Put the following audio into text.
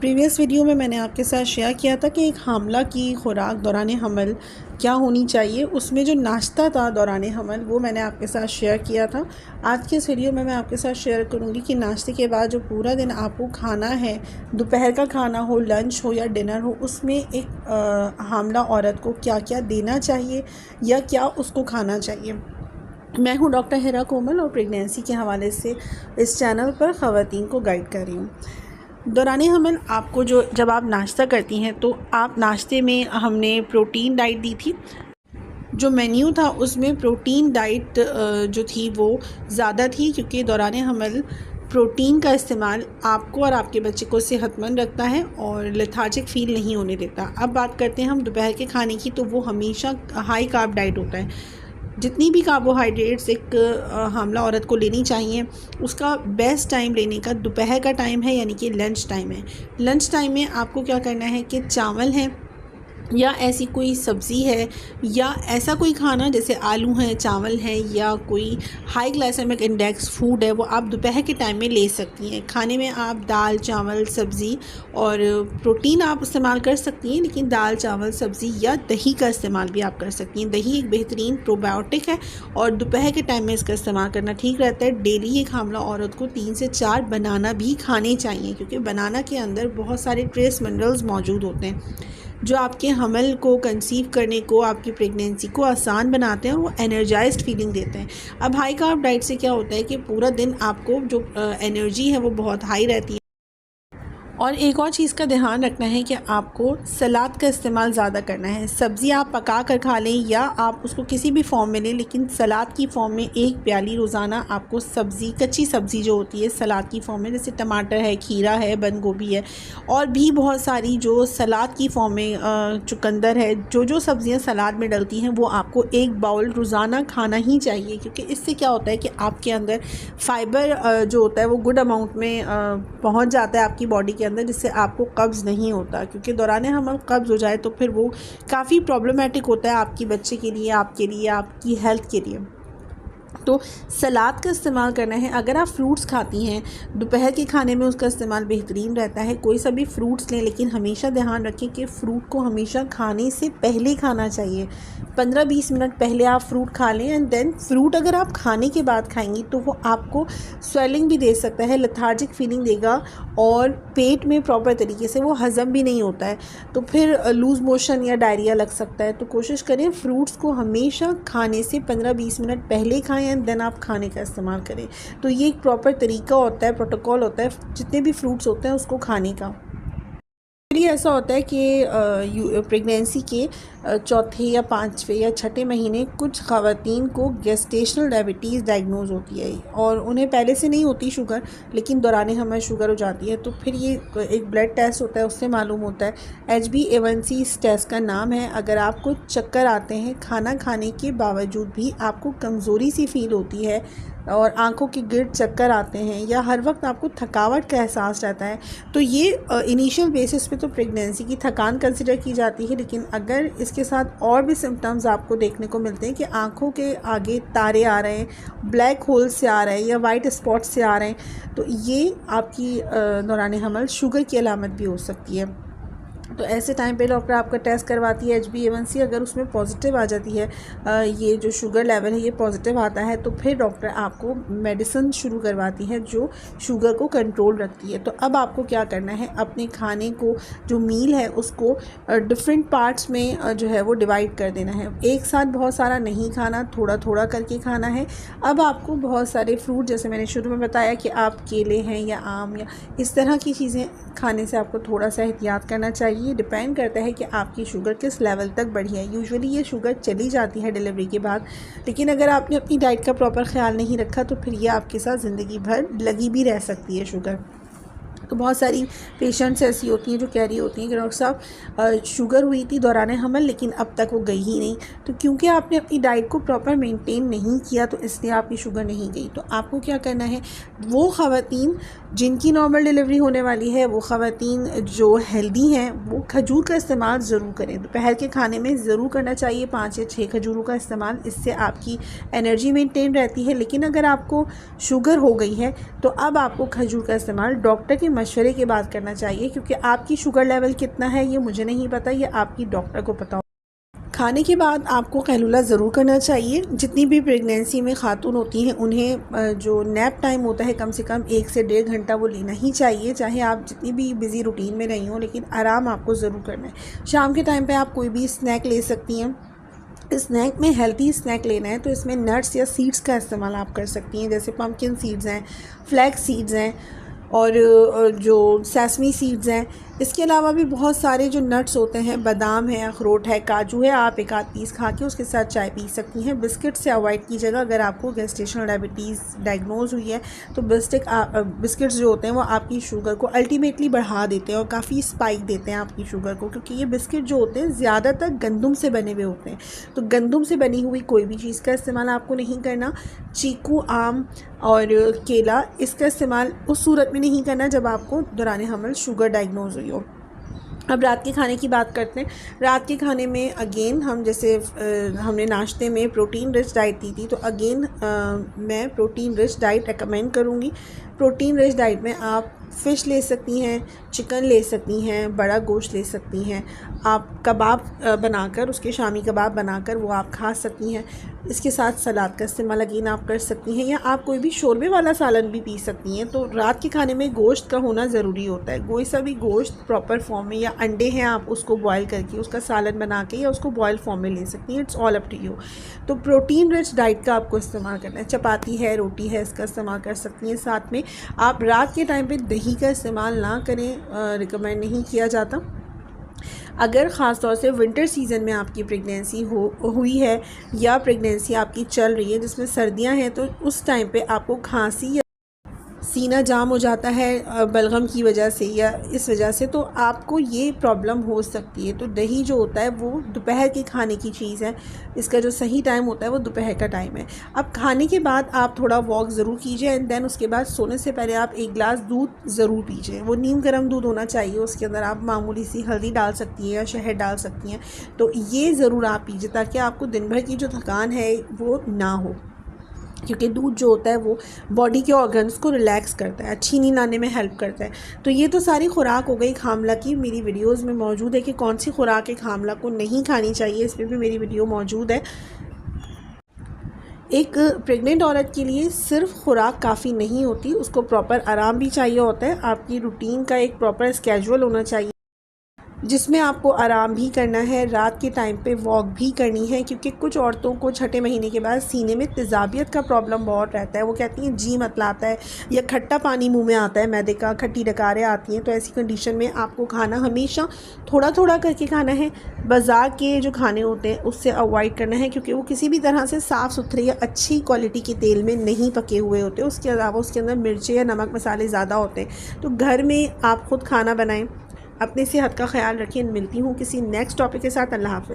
Previous video में मैंने आपके साथ शेयर किया था कि एक हामला की खुराक दौरान हमल क्या होनी चाहिए। उसमें जो नाश्ता था दौरान हमल वो मैंने आपके साथ शेयर किया था। आज के इस वीडियो में मैं आपके साथ शेयर करूंगी कि नाश्ते के बाद जो पूरा दिन आपको खाना है, दोपहर का खाना हो, लंच हो या डिनर हो, उसमें एक हामला औरत को क्या क्या देना चाहिए या क्या उसको खाना चाहिए। मैं हूँ डॉक्टर हिरा कोमल और प्रेगनेंसी के हवाले से इस चैनल पर ख़वातीन को गाइड कर रही हूँ। दौरान हमल आपको जब आप नाश्ता करती हैं तो आप नाश्ते में हमने प्रोटीन डाइट दी थी। जो मेन्यू था उसमें प्रोटीन डाइट जो थी वो ज़्यादा थी, क्योंकि दौरान हमल प्रोटीन का इस्तेमाल आपको और आपके बच्चे को सेहतमंद रखता है और लेथार्जिक फील नहीं होने देता। अब बात करते हैं हम दोपहर के खाने की, तो वो हमेशा हाई कार्ब डाइट होता है। जितनी भी कार्बोहाइड्रेट्स एक हामला औरत को लेनी चाहिए, उसका बेस्ट टाइम लेने का दोपहर का टाइम है, यानी कि लंच टाइम है। लंच टाइम में आपको क्या करना है कि चावल है या ऐसी कोई सब्ज़ी है या ऐसा कोई खाना जैसे आलू हैं, चावल हैं या कोई हाई ग्लाइसेमिक इंडेक्स फूड है, वो आप दोपहर के टाइम में ले सकती हैं। खाने में आप दाल, चावल, सब्ज़ी और प्रोटीन आप इस्तेमाल कर सकती हैं, लेकिन दाल, चावल, सब्ज़ी या दही का इस्तेमाल भी आप कर सकती हैं। दही एक बेहतरीन प्रोबायोटिक है और दोपहर के टाइम में इसका इस्तेमाल करना ठीक रहता है। डेली एक हामला औरत को 3 से 4 बनाना भी खाने चाहिए, क्योंकि बनाना के अंदर बहुत सारे ट्रेस मिनरल्स मौजूद होते हैं जो आपके हमल को कंसीव करने को, आपकी प्रेगनेंसी को आसान बनाते हैं और वो एनर्जाइज्ड फीलिंग देते हैं। अब हाई कार्ब डाइट से क्या होता है कि पूरा दिन आपको जो एनर्जी है वो बहुत हाई रहती है। और एक और चीज़ का ध्यान रखना है कि आपको सलाद का इस्तेमाल ज़्यादा करना है। सब्ज़ी आप पका कर खा लें या आप उसको किसी भी फॉर्म में लें, लेकिन सलाद की फॉर्म में 1 प्याली रोज़ाना आपको सब्ज़ी, कच्ची सब्ज़ी जो होती है सलाद की फॉर्म में, जैसे टमाटर है, खीरा है, बंद गोभी है और भी बहुत सारी जो सलाद की फॉर्म में चुकंदर है, जो सब्ज़ियाँ सलाद में डलती हैं वो आपको 1 बाउल रोज़ाना खाना ही चाहिए। क्योंकि इससे क्या होता है कि आपके अंदर फ़ाइबर जो होता है वो गुड अमाउंट में पहुँच जाता है आपकी बॉडी के अंदर, जिससे आपको कब्ज़ नहीं होता। क्योंकि दौरान हमल कब्ज़ हो जाए तो फिर वो काफ़ी प्रॉब्लमेटिक होता है आपकी बच्चे के लिए, आपके लिए, आपकी हेल्थ के लिए। तो सलाद का इस्तेमाल करना है। अगर आप फ्रूट्स खाती हैं दोपहर के खाने में, उसका इस्तेमाल बेहतरीन रहता है। कोई सा भी फ्रूट्स लें, लेकिन हमेशा ध्यान रखें कि फ़्रूट को हमेशा खाने से पहले खाना चाहिए। 15-20 मिनट पहले आप फ्रूट खा लें एंड देन फ्रूट अगर आप खाने के बाद खाएंगी तो वो आपको स्वेलिंग भी दे सकता है, लेथार्जिक फीलिंग देगा और पेट में प्रॉपर तरीके से वो हज़म भी नहीं होता है, तो फिर लूज़ मोशन या डायरिया लग सकता है। तो कोशिश करें फ्रूट्स को हमेशा खाने से 15-20 मिनट पहले खाएं एंड देन आप खाने का इस्तेमाल करें। तो ये एक प्रॉपर तरीका होता है, प्रोटोकॉल होता है जितने भी फ्रूट्स होते हैं उसको खाने का। लिए ऐसा होता है कि प्रेगनेंसी के चौथे या 5वें या 6ठे महीने कुछ ख़वातीन को गेस्टेशनल डायबिटीज़ डायग्नोज होती है और उन्हें पहले से नहीं होती शुगर, लेकिन दौरान हमल शुगर हो जाती है। तो फिर ये एक ब्लड टेस्ट होता है, उससे मालूम होता है। HbA1c इस टेस्ट का नाम है। अगर आपको चक्कर आते हैं, खाना खाने के बावजूद भी आपको कमज़ोरी सी फील होती है और आंखों के गिर्द चक्कर आते हैं या हर वक्त आपको थकावट का एहसास रहता है, तो ये इनिशियल बेसिस पे तो प्रेगनेंसी की थकान कंसिडर की जाती है। लेकिन अगर इसके साथ और भी सिम्टम्स आपको देखने को मिलते हैं कि आंखों के आगे तारे आ रहे हैं, ब्लैक होल से आ रहे हैं या वाइट स्पॉट से आ रहे हैं, तो ये आपकी दौरान हमल शुगर की अलामत भी हो सकती है। तो ऐसे टाइम पे डॉक्टर आपका टेस्ट करवाती है HbA1c। अगर उसमें पॉजिटिव आ जाती है, ये जो शुगर लेवल है ये पॉजिटिव आता है, तो फिर डॉक्टर आपको मेडिसिन शुरू करवाती है जो शुगर को कंट्रोल रखती है। तो अब आपको क्या करना है, अपने खाने को जो मील है उसको डिफरेंट पार्ट्स में जो है वो डिवाइड कर देना है। एक साथ बहुत सारा नहीं खाना, थोड़ा थोड़ा करके खाना है। अब आपको बहुत सारे फ्रूट, जैसे मैंने शुरू में बताया कि आप केले हैं या आम या इस तरह की चीज़ें खाने से आपको थोड़ा सा एहतियात करना चाहिए। ये डिपेंड करता है कि आपकी शुगर किस लेवल तक बढ़ी है। यूजुअली ये शुगर चली जाती है डिलीवरी के बाद, लेकिन अगर आपने अपनी डाइट का प्रॉपर ख्याल नहीं रखा तो फिर ये आपके साथ ज़िंदगी भर लगी भी रह सकती है शुगर। तो बहुत सारी पेशेंट्स ऐसी होती हैं जो कह रही होती हैं कि डॉक्टर साहब शुगर हुई थी दौरान हमल, लेकिन अब तक वो गई ही नहीं। तो क्योंकि आपने अपनी डाइट को प्रॉपर मेंटेन नहीं किया तो इसलिए आपकी शुगर नहीं गई। तो आपको क्या करना है, वो ख़वातीन जिनकी नॉर्मल डिलीवरी होने वाली है, वो ख़वातीन जो हेल्दी हैं, वो खजूर का इस्तेमाल ज़रूर करें। दोपहर के खाने में ज़रूर करना चाहिए 5 या 6 खजूरों का इस्तेमाल। इससे आपकी एनर्जी मेंटेन रहती है। लेकिन अगर आपको शुगर हो गई है तो अब आपको खजूर का इस्तेमाल डॉक्टर के मशवरे के बाद करना चाहिए, क्योंकि आपकी शुगर लेवल कितना है ये मुझे नहीं पता, ये आपकी डॉक्टर को पता हो। खाने के बाद आपको कैलूला ज़रूर करना चाहिए। जितनी भी प्रेगनेंसी में खातून होती हैं उन्हें जो नैप टाइम होता है कम से कम 1 से 1.5 घंटा वो लेना ही चाहिए, चाहे आप जितनी भी बिज़ी रूटीन में रही हों, लेकिन आराम आपको ज़रूर करना है। शाम के टाइम पे आप कोई भी स्नैक ले सकती हैं। स्नैक में हेल्दी स्नैक लेना है तो इसमें नट्स या सीड्स का इस्तेमाल आप कर सकती हैं, जैसे पम्पकिन सीड्स हैं, फ्लैक्स सीड्स हैं और जो सेसमी सीड्स हैं। इसके अलावा भी बहुत सारे जो नट्स होते हैं, बादाम है, अखरोट है, काजू है, आप एक आध पीस खा के उसके साथ चाय पी सकती हैं। बिस्किट से अवॉइड कीजिएगा। अगर आपको गेस्टेशनल डायबिटीज़ डायग्नोज हुई है तो बिस्किट्स जो होते हैं वो आपकी शुगर को अल्टीमेटली बढ़ा देते हैं और काफ़ी स्पाइक देते हैं आपकी शुगर को, क्योंकि ये बिस्किट जो होते हैं ज़्यादातर गंदम से बने हुए होते हैं। तो गंदम से बनी हुई कोई भी चीज़ का इस्तेमाल आपको नहीं करना। चीकू, आम और केला, इसका इस्तेमाल उस सूरत में नहीं करना जब आपको दौरान हमल शुगर डायग्नोज हुई हो। अब रात के खाने की बात करते हैं। रात के खाने में अगेन हम जैसे हमने नाश्ते में प्रोटीन रिच डाइट दी थी, तो अगेन मैं प्रोटीन रिच डाइट रेकमेंड करूँगी। प्रोटीन रिच डाइट में आप फ़िश ले सकती हैं, चिकन ले सकती हैं, बड़ा गोश्त ले सकती हैं। आप कबाब बनाकर, उसके शामी कबाब बनाकर वो आप खा सकती हैं। इसके साथ सलाद का इस्तेमाल अगेन आप कर सकती हैं, या आप कोई भी शोरबे वाला सालन भी पी सकती हैं। तो रात के खाने में गोश्त का होना ज़रूरी होता है। कोई सा भी गोश्त प्रॉपर फॉर्म में, या अंडे हैं आप उसको बॉयल करके उसका सालन बना के या उसको बॉयल फॉर्म में ले सकती हैं। It's all up to you. तो प्रोटीन रिच डाइट का आपको इस्तेमाल करना है। चपाती है, रोटी है, इसका इस्तेमाल कर सकती हैं। साथ में आप रात के टाइम पे दही का इस्तेमाल ना करें, रिकमेंड नहीं किया जाता। अगर ख़ास तौर से विंटर सीज़न में आपकी प्रेगनेंसी हुई है या प्रेगनेंसी आपकी चल रही है जिसमें सर्दियां हैं, तो उस टाइम पे आपको खांसी या सीना जाम हो जाता है बलगम की वजह से या इस वजह से, तो आपको ये प्रॉब्लम हो सकती है। तो दही जो होता है वो दोपहर के खाने की चीज़ है। इसका जो सही टाइम होता है वो दोपहर का टाइम है। अब खाने के बाद आप थोड़ा वॉक ज़रूर कीजिए एंड देन उसके बाद सोने से पहले आप 1 गिलास दूध ज़रूर पीजिए। वो नीम गर्म दूध होना चाहिए। उसके अंदर आप मामूली सी हल्दी डाल सकती हैं या शहद डाल सकती हैं। तो ये ज़रूर आप पीजिए ताकि आपको दिन भर की जो थकान है वो ना हो, क्योंकि दूध जो होता है वो बॉडी के ऑर्गन्स को रिलैक्स करता है, अच्छी नींद आने में हेल्प करता है। तो ये तो सारी खुराक हो गई खामला की। मेरी वीडियोस में मौजूद है कि कौन सी खुराक है खामला को नहीं खानी चाहिए, इस पर भी मेरी वीडियो मौजूद है। एक प्रेग्नेंट औरत के लिए सिर्फ खुराक काफ़ी नहीं होती, उसको प्रॉपर आराम भी चाहिए होता है। आपकी रूटीन का एक प्रॉपर स्केड्यूल होना चाहिए जिसमें आपको आराम भी करना है, रात के टाइम पे वॉक भी करनी है, क्योंकि कुछ औरतों को छठे महीने के बाद सीने में तेज़ाबियत का प्रॉब्लम बहुत रहता है। वो कहती हैं जी मतलाता है या खट्टा पानी मुंह में आता है, मैदे का, खट्टी डकारें आती हैं। तो ऐसी कंडीशन में आपको खाना हमेशा थोड़ा थोड़ा करके खाना है। बाज़ार के जो खाने होते हैं उससे अवॉइड करना है, क्योंकि वो किसी भी तरह से साफ़ सुथरे या अच्छी क्वालिटी के तेल में नहीं पके हुए होते। उसके अलावा उसके अंदर मिर्चें या नमक मसाले ज़्यादा होते हैं। तो घर में आप ख़ुद खाना बनाएँ, अपनी सेहत का ख्याल रखें। मिलती हूँ किसी नेक्स्ट टॉपिक के साथ। अल्लाह हाफ़िज़।